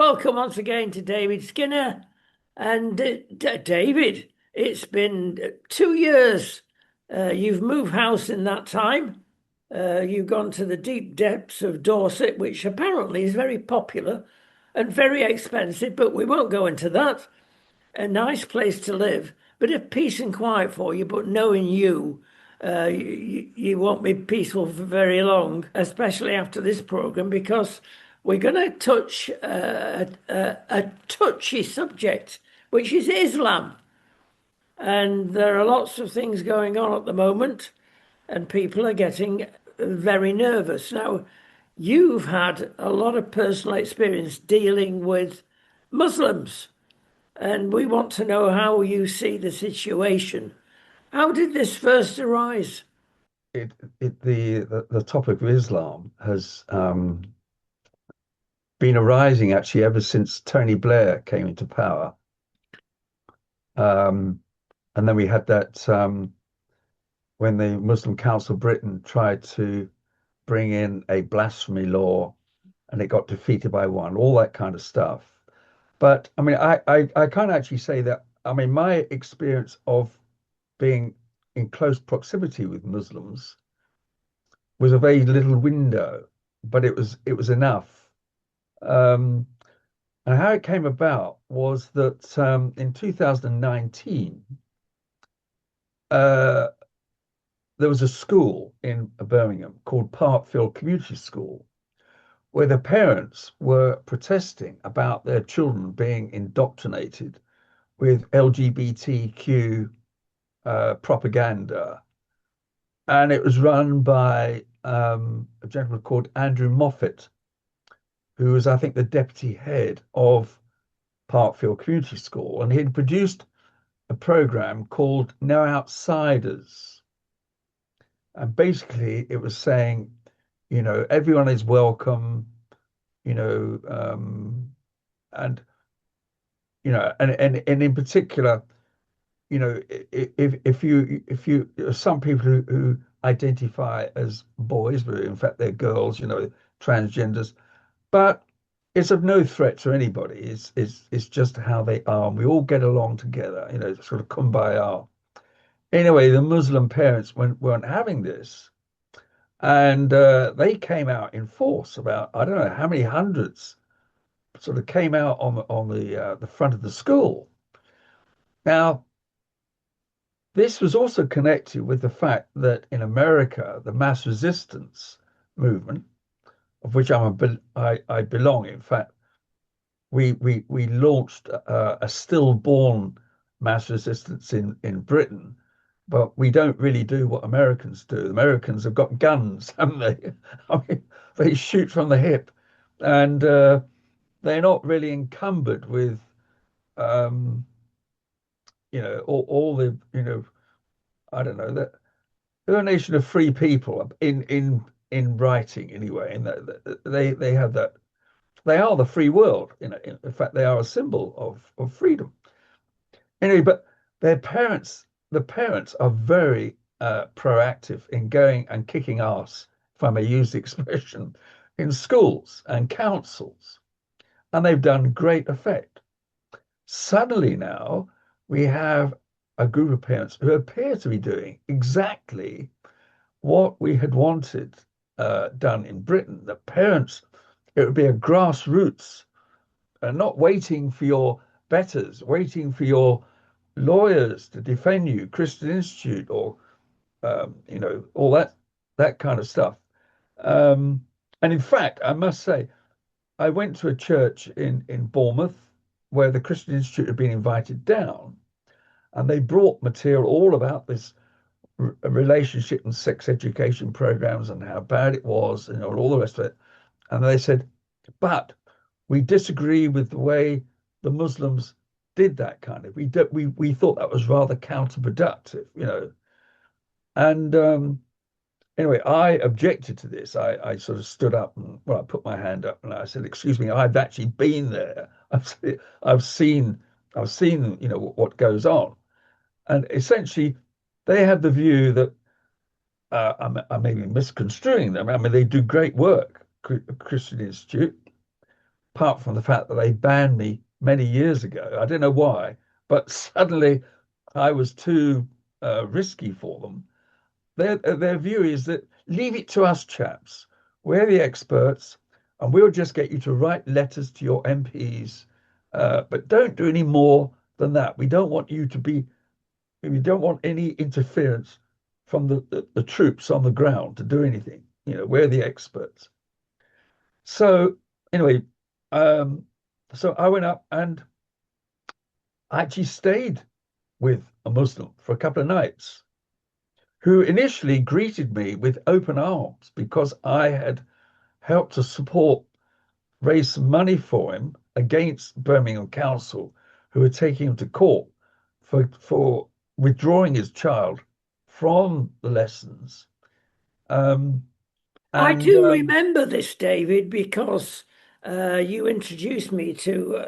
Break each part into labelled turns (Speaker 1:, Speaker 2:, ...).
Speaker 1: welcome once again to David Skinner. And David, it's been 2 years. You've moved house in that time. You've gone to the deep depths of Dorset, which apparently is very popular and very expensive, but we won't go into that. A nice place to live, bit of peace and quiet for you, but knowing you won't be peaceful for very long, especially after this program, because we're going to touch a touchy subject, which is Islam. And there are lots of things going on at the moment, and people are getting very nervous. Now, you've had a lot of personal experience dealing with Muslims, and we want to know how you see the situation. How did this first arise?
Speaker 2: The topic of Islam has been arising actually ever since Tony Blair came into power. Um, and then we had that when the Muslim Council of Britain tried to bring in a blasphemy law and it got defeated by one, all that kind of stuff. But I mean, I can't actually say that. I mean, my experience of being in close proximity with Muslims was a very little window, but it was enough. Um, and how it came about was that in 2019, uh, there was a school in Birmingham called Parkfield Community School, where the parents were protesting about their children being indoctrinated with LGBTQ propaganda. And it was run by a gentleman called Andrew Moffat, who was, I think, the deputy head of Parkfield Community School. And he'd produced a program called No Outsiders. And basically, it was saying, everyone is welcome, you know, um, and, and in particular, if you some people who identify as boys, but in fact they're girls, transgenders, but it's of no threat to anybody. It's just how they are. And we all get along together, sort of kumbaya. Anyway, the Muslim parents weren't having this, and they came out in force. About I don't know how many hundreds sort of came out on the front of the school. Now, this was also connected with the fact that in America, the mass resistance movement, of which I belong, in fact, we launched a stillborn mass resistance in Britain, but we don't really do what Americans do. The Americans have got guns, haven't they? I mean, they shoot from the hip, and they're not really encumbered with, um, all the, I don't know that they're a nation of free people in writing anyway, and that they have that they are the free world. In fact, they are a symbol of freedom. Anyway, but the parents are very proactive in going and kicking ass, if I may use the expression, in schools and councils, and they've done great effect. Suddenly now we have a group of parents who appear to be doing exactly what we had wanted done in Britain. The parents, it would be a grassroots, not waiting for your betters, waiting for your lawyers to defend you, Christian Institute, or all that kind of stuff. Um, and in fact, I must say, I went to a church in Bournemouth where the Christian Institute had been invited down, and they brought material all about this relationship and sex education programs and how bad it was, and all the rest of it. And they said, but we disagree with the way the Muslims did that kind of. We thought that was rather counterproductive. And anyway, I objected to this. I sort of stood up and I put my hand up and I said, "Excuse me, I've actually been there. I've seen I've seen what goes on." And essentially, they have the view that I may be misconstruing them. I mean, they do great work, Christian Institute, apart from the fact that they banned me many years ago. I don't know why, but suddenly I was too risky for them. Their view is that leave it to us chaps. We're the experts, and we'll just get you to write letters to your MPs, but don't do any more than that. We don't want you to be. We don't want any interference from the troops on the ground to do anything. We're the experts. So anyway, um, so I went up and I actually stayed with a Muslim for a couple of nights who initially greeted me with open arms because I had helped to support raise some money for him against Birmingham Council, who were taking him to court for withdrawing his child from the lessons. Um,
Speaker 1: I
Speaker 2: and
Speaker 1: do remember this, David, because you introduced me to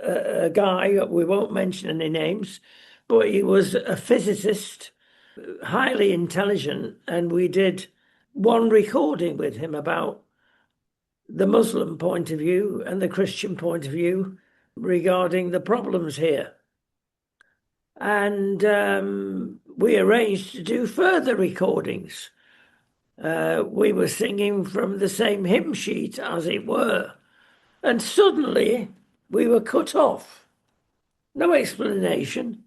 Speaker 1: a guy, we won't mention any names, but he was a physicist, highly intelligent, and we did one recording with him about the Muslim point of view and the Christian point of view regarding the problems here. And we arranged to do further recordings. We were singing from the same hymn sheet, as it were. And suddenly we were cut off. No explanation.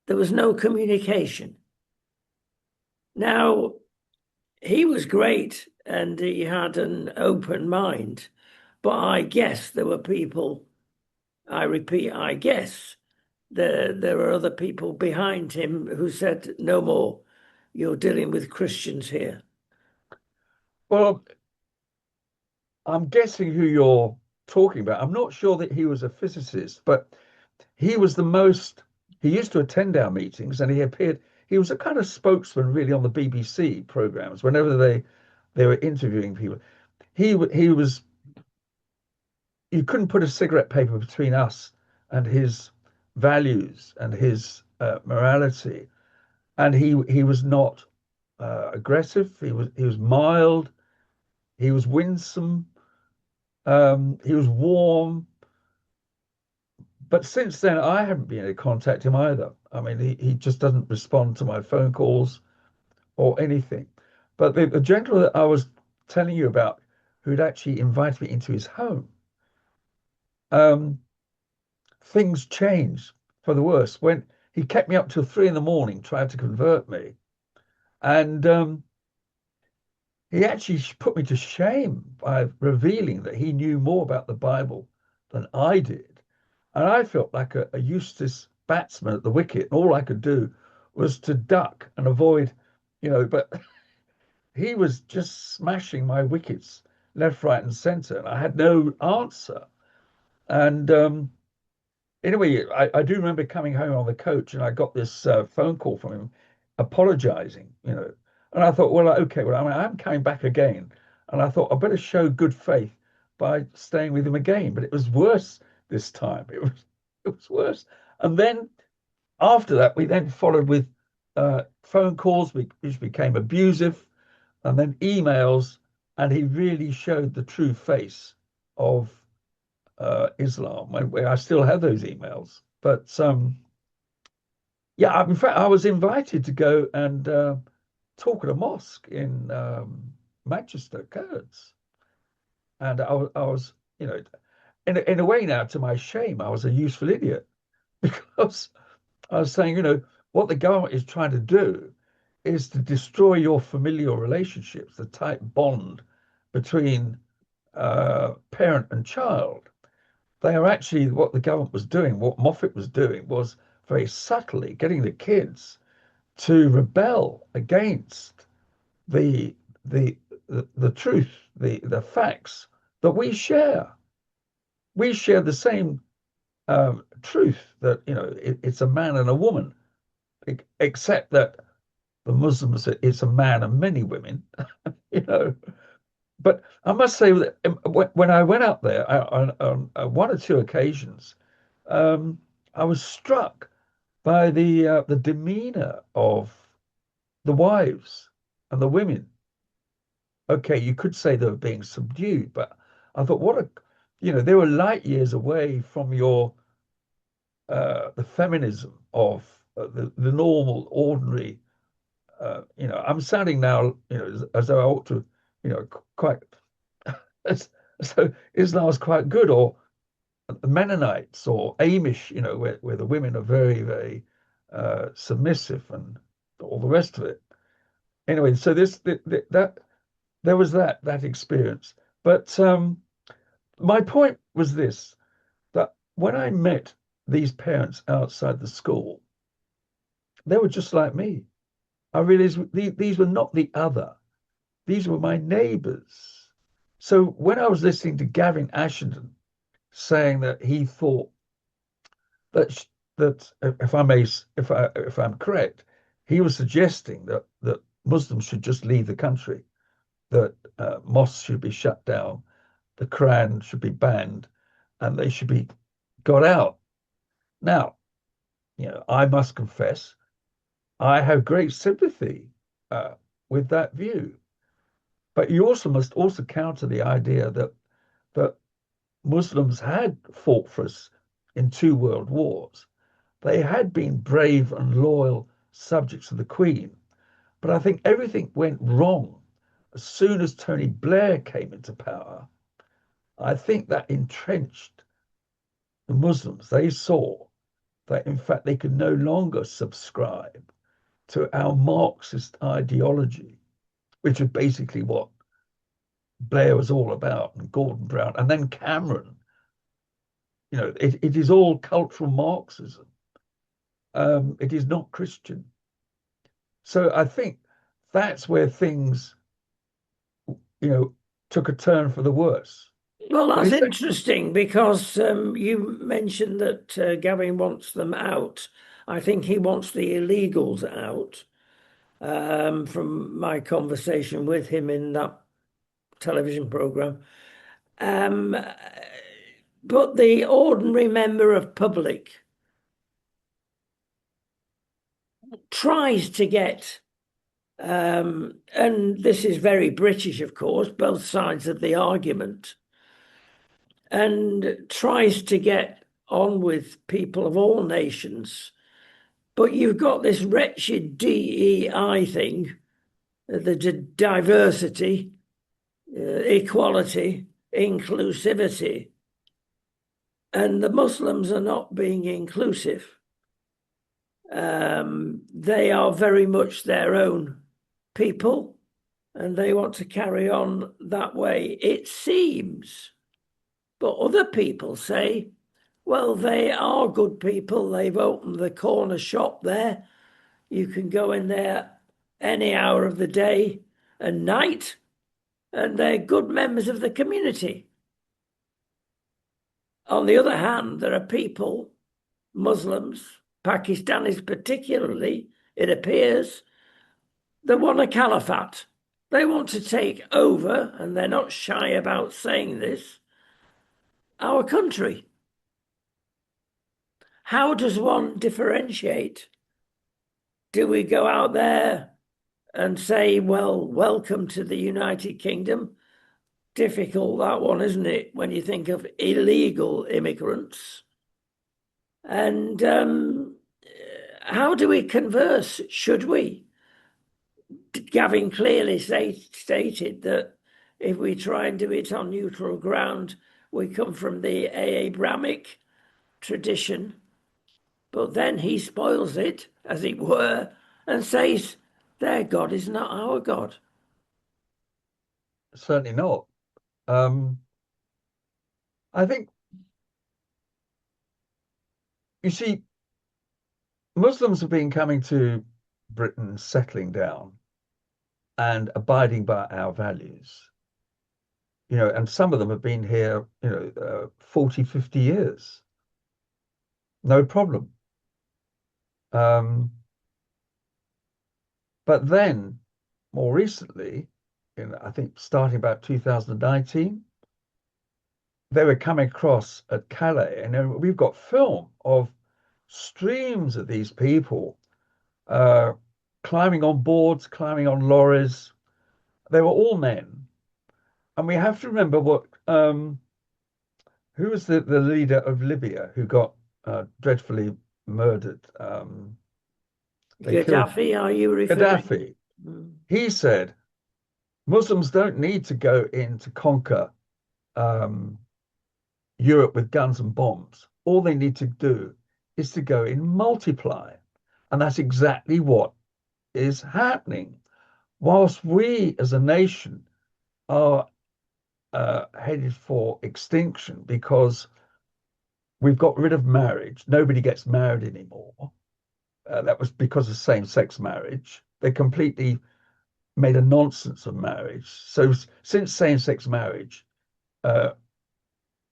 Speaker 1: There was no communication. Now, he was great and he had an open mind, but I guess there were people, I repeat, I guess there were other people behind him who said, no more, you're dealing with Christians here.
Speaker 2: well, I'm guessing who you're talking about. I'm not sure that he was a physicist, but he was the most. He used to attend our meetings, and he appeared. He was a kind of spokesman, really, on the BBC programs whenever they were interviewing people. He was. You couldn't put a cigarette paper between us and his values and his morality, and he was not aggressive. He was mild. He was winsome. He was warm. But since then, I haven't been able to contact him either. I mean, he just doesn't respond to my phone calls or anything. But the gentleman that I was telling you about, who'd actually invited me into his home, um, things changed for the worse when he kept me up till 3 in the morning trying to convert me. And he actually put me to shame by revealing that he knew more about the Bible than I did. And I felt like a useless batsman at the wicket. And all I could do was to duck and avoid, but he was just smashing my wickets left, right, and centre. And I had no answer. And anyway, I do remember coming home on the coach and I got this phone call from him apologizing. And I thought, well, okay, well, I mean, I'm coming back again. And I thought I better show good faith by staying with him again. But it was worse this time. It was worse. And then after that, we then followed with phone calls, which became abusive, and then emails. And he really showed the true face of Islam. I still have those emails. But yeah, in fact, I was invited to go and talk at a mosque in Manchester, Kurds. And I was, in a way now, to my shame, I was a useful idiot because I was saying, what the government is trying to do is to destroy your familial relationships, the tight bond between parent and child. They are actually what the government was doing, what Moffat was doing, was very subtly getting the kids to rebel against the the the truth, the facts that we share. We share the same truth that it's a man and a woman, except that the Muslims it's a man and many women. you know. But I must say that when I went out there on one or two occasions, um, I was struck by the demeanor of the wives and the women. Okay, you could say they were being subdued, but I thought, they were light years away from your the feminism of the normal, ordinary. I'm sounding now, as though I ought to, quite as, so Islam's quite good, or the Mennonites or Amish, where the women are very, very submissive and all the rest of it. Anyway, so that there was that experience. But my point was this, that when I met these parents outside the school, they were just like me. I realized these were not the other. These were my neighbors. So when I was listening to Gavin Ashenden saying that he thought that that if I may, if I'm correct, he was suggesting that Muslims should just leave the country, that mosques should be shut down, the Quran should be banned, and they should be got out. Now, I must confess, I have great sympathy with that view. But you also must also counter the idea that Muslims had fought for us in two world wars. They had been brave and loyal subjects of the Queen. But I think everything went wrong as soon as Tony Blair came into power. I think that entrenched the Muslims. They saw that, in fact, they could no longer subscribe to our Marxist ideology, which is basically what Blair was all about, and Gordon Brown, and then Cameron. It is all cultural Marxism. It is not Christian. So I think that's where things, you know, took a turn for the worse.
Speaker 1: Well,
Speaker 2: But
Speaker 1: that's
Speaker 2: it's
Speaker 1: interesting because you mentioned that Gavin wants them out. I think he wants the illegals out, from my conversation with him in that television program. Um, but the ordinary member of public tries to get, and this is very British, of course, both sides of the argument, and tries to get on with people of all nations. But you've got this wretched DEI thing, the diversity, equality, inclusivity, and the Muslims are not being inclusive. They are very much their own people and they want to carry on that way, it seems. But other people say, well, they are good people. They've opened the corner shop there. You can go in there any hour of the day and night, and they're good members of the community. On the other hand, there are people, Muslims, Pakistanis particularly, it appears, that want a caliphate. They want to take over, and they're not shy about saying this, our country. How does one differentiate? Do we go out there and say, well, welcome to the United Kingdom? Difficult, that one, isn't it, when you think of illegal immigrants? And how do we converse? Should we? Gavin clearly stated that if we try and do it on neutral ground, we come from the Abrahamic tradition. But then he spoils it, as it were, and says, their God is not our God.
Speaker 2: certainly not. Um, I think, you see, Muslims have been coming to Britain, settling down and abiding by our values. And some of them have been here, 40, 50 years. No problem. Um, but then more recently, I think starting about 2019, they were coming across at Calais, and then we've got film of streams of these people uh, climbing on boards, climbing on lorries. They were all men. And we have to remember what who was the leader of Libya who got dreadfully murdered? They killed
Speaker 1: Gaddafi, are you referring?
Speaker 2: Gaddafi.
Speaker 1: Mm.
Speaker 2: He said Muslims don't need to go in to conquer um, Europe with guns and bombs. All they need to do is to go in multiply. And that's exactly what is happening. Whilst we as a nation are headed for extinction because we've got rid of marriage, nobody gets married anymore. That was because of same sex marriage. They completely made a nonsense of marriage. So since same sex marriage, uh,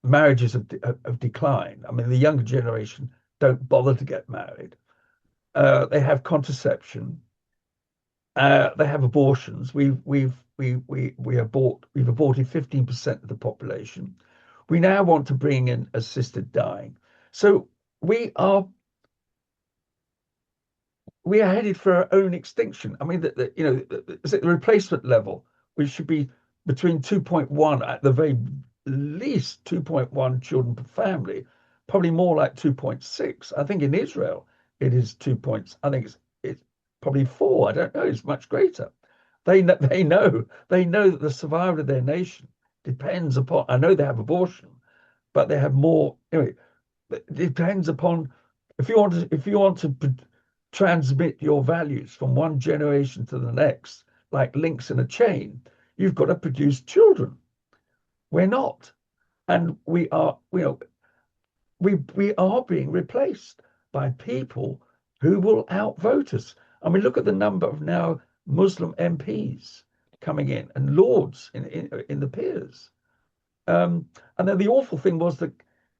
Speaker 2: marriages have declined. I mean, the younger generation don't bother to get married. They have contraception. They have abortions. We've aborted 15% of the population. We now want to bring in assisted dying. So we are we are headed for our own extinction. I mean, is it the replacement level? We should be between 2.1 at the very least 2.1 children per family, probably more like 2.6. I think in Israel it is 2 points. I think it's probably 4. I don't know. It's much greater. They know that the survival of their nation depends upon. I know they have abortion, but they have more. Anyway, it depends upon if you want to transmit your values from one generation to the next, like links in a chain, you've got to produce children. We're not, and we are being replaced by people who will outvote us. I mean, look at the number of now Muslim MPs coming in and lords in the peers. And then the awful thing was that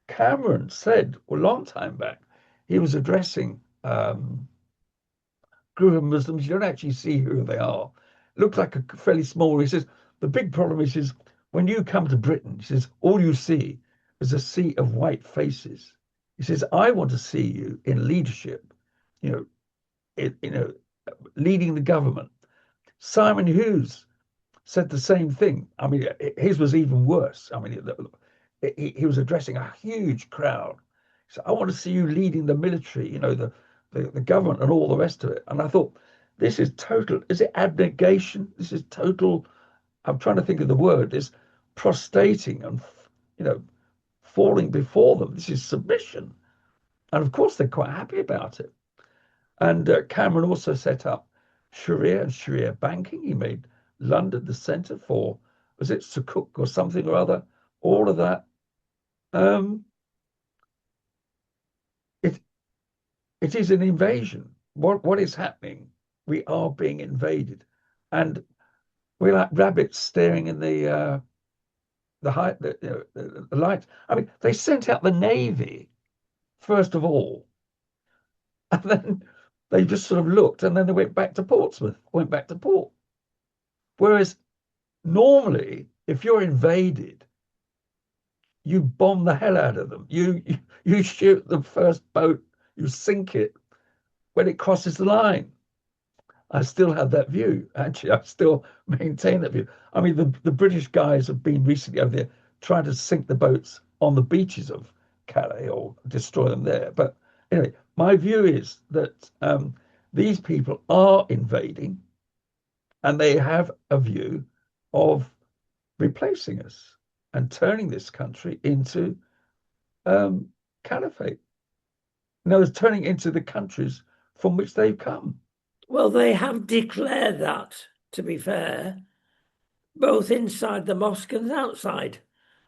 Speaker 2: Cameron said a long time back, he was addressing group of Muslims. You don't actually see who they are. It looks like a fairly small. He says the big problem is when you come to Britain, he says all you see is a sea of white faces. He says I want to see you in leadership, you know, leading the government. Simon Hughes said the same thing. I mean, his was even worse. I mean, he was addressing a huge crowd. So I want to see you leading the military, the government and all the rest of it. And I thought, this is total, is it abnegation? This is total, I'm trying to think of the word, is prostrating and, you know, falling before them. This is submission. And of course, they're quite happy about it. And Cameron also set up Sharia and Sharia banking. He made London the centre for, was it Sukuk or something or other? All of that. Um, it it is an invasion. What is happening? We are being invaded, and we're like rabbits staring in the height the light. I mean, they sent out the navy first of all, and then they just sort of looked, and then they went back to Portsmouth, went back to port. Whereas normally, if you're invaded, you bomb the hell out of them. You shoot the first boat, you sink it when it crosses the line. I still have that view. Actually, I still maintain that view. I mean, the British guys have been recently over there trying to sink the boats on the beaches of Calais or destroy them there. But anyway, my view is that these people are invading and they have a view of replacing us and turning this country into caliphate. No, it's turning into the countries from which they've come.
Speaker 1: Well, they have declared that, to be fair, both inside the mosque and outside.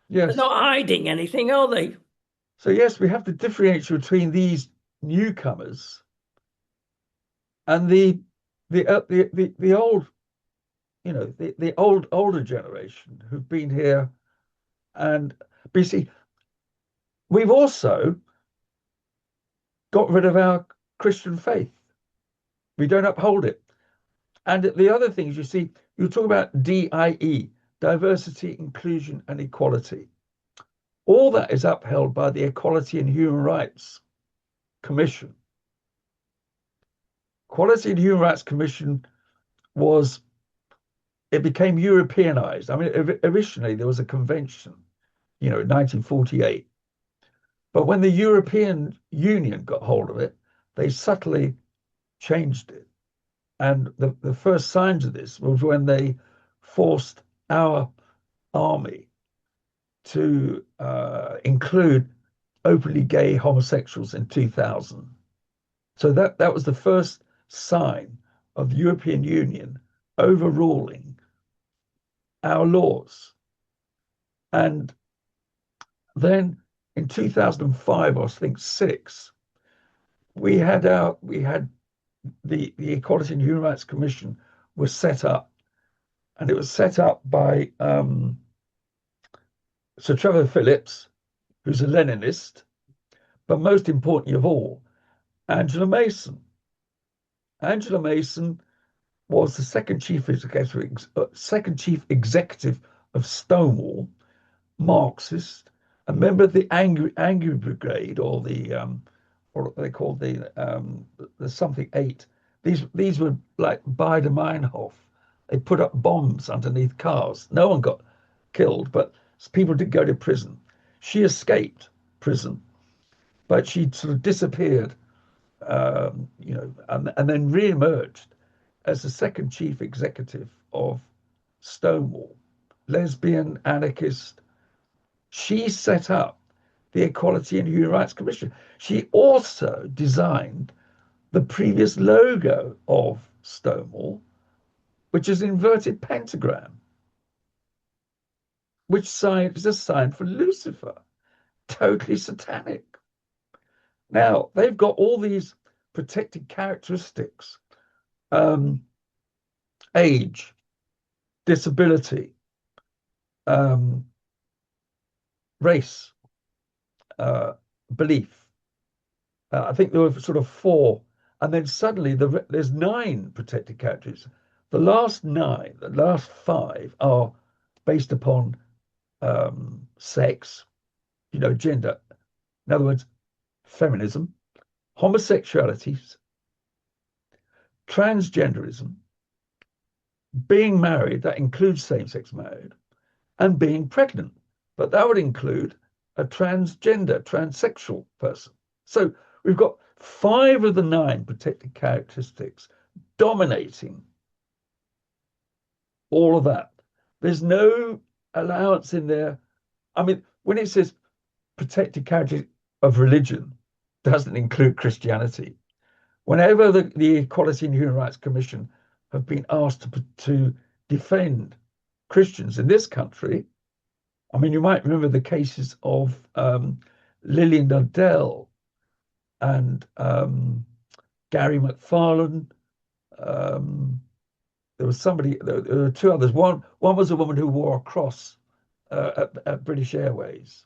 Speaker 1: They're
Speaker 2: Yes.
Speaker 1: not hiding anything, are they?
Speaker 2: So yes, we have to differentiate between these newcomers and the old, the older generation who've been here. And but you see, we've also got rid of our Christian faith. We don't uphold it. And the other things you see, you talk about DIE, diversity, inclusion, and equality. All that is upheld by the Equality and Human Rights Commission. Equality and Human Rights Commission it became Europeanized. I mean, originally there was a convention, in 1948, But when the European Union got hold of it, they subtly changed it. And the first signs of this was when they forced our army to include openly gay homosexuals in 2000. So that was the first sign of the European Union overruling our laws. And then in 2005, I think six, we had the Equality and Human Rights Commission was set up, and it was set up by Sir Trevor Phillips, who's a Leninist, but most importantly of all, Angela Mason. Angela Mason was the second chief executive of Stonewall, Marxist, a member of the Angry Brigade, or what they called the something eight. These were like Biedermeinhof. They put up bombs underneath cars. No one got killed, but people did go to prison. She escaped prison, but she sort of disappeared, and then re-emerged as the second chief executive of Stonewall, lesbian, anarchist. She set up the Equality and Human Rights Commission. She also designed the previous logo of Stonewall, which is an inverted pentagram, which sign is a sign for Lucifer, totally satanic. Now, they've got all these protected characteristics: age, disability, um, race, uh, belief. I think there were sort of four, and then suddenly there's nine protected characteristics. The last five are based upon sex, gender. In other words, feminism, homosexuality, transgenderism, being married, that includes same-sex marriage, and being pregnant. But that would include a transgender, transsexual person. So we've got five of the nine protected characteristics dominating all of that. There's no allowance in there. I mean, when it says protected character of religion, doesn't include Christianity. Whenever the Equality and Human Rights Commission have been asked to defend Christians in this country, I mean, you might remember the cases of Lillian Dundell and Gary McFarlane. There was somebody. There were two others. One was a woman who wore a cross at British Airways.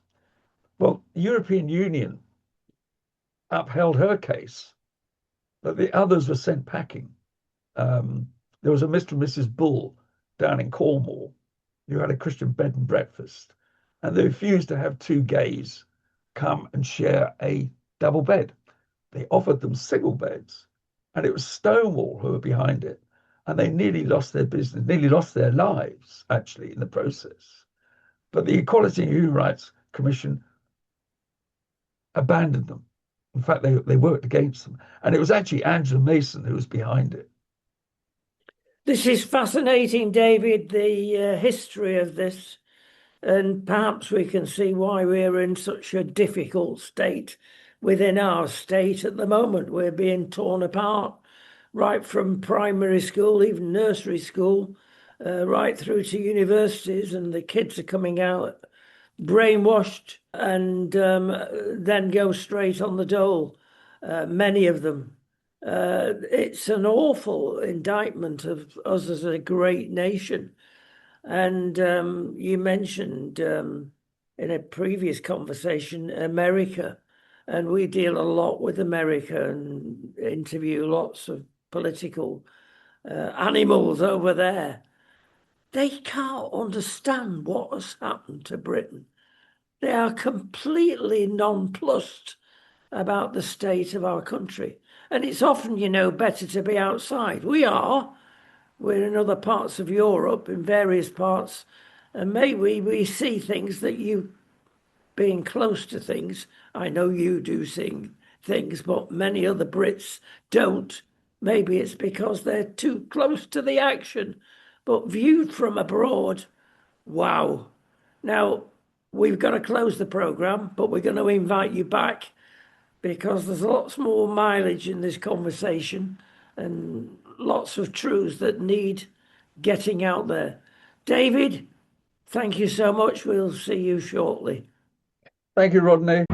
Speaker 2: Well, the European Union upheld her case, but the others were sent packing. There was a Mr. and Mrs. Bull down in Cornwall who had a Christian bed and breakfast, and they refused to have two gays come and share a double bed. They offered them single beds, and it was Stonewall who were behind it. And they nearly lost their business, nearly lost their lives, actually, in the process. But the Equality and Human Rights Commission abandoned them. In fact, they worked against them. And it was actually Angela Mason who was behind it.
Speaker 1: This is fascinating, David, the history of this. And perhaps we can see why we're in such a difficult state within our state at the moment. We're being torn apart right from primary school, even nursery school, right through to universities, and the kids are coming out brainwashed and then go straight on the dole, many of them. It's an awful indictment of us as a great nation. And you mentioned in a previous conversation America, and we deal a lot with America and interview lots of political animals over there. They can't understand what has happened to Britain. They are completely nonplussed about the state of our country. And it's often, better to be outside. We are. We're in other parts of Europe, in various parts, and maybe we see things that you being close to things. I know you do sing things, but many other Brits don't. Maybe it's because they're too close to the action. But viewed from abroad, wow. Now, we've got to close the programme, but we're going to invite you back because there's lots more mileage in this conversation and lots of truths that need getting out there. David, thank you so much. We'll see you shortly.
Speaker 2: Thank you, Rodney.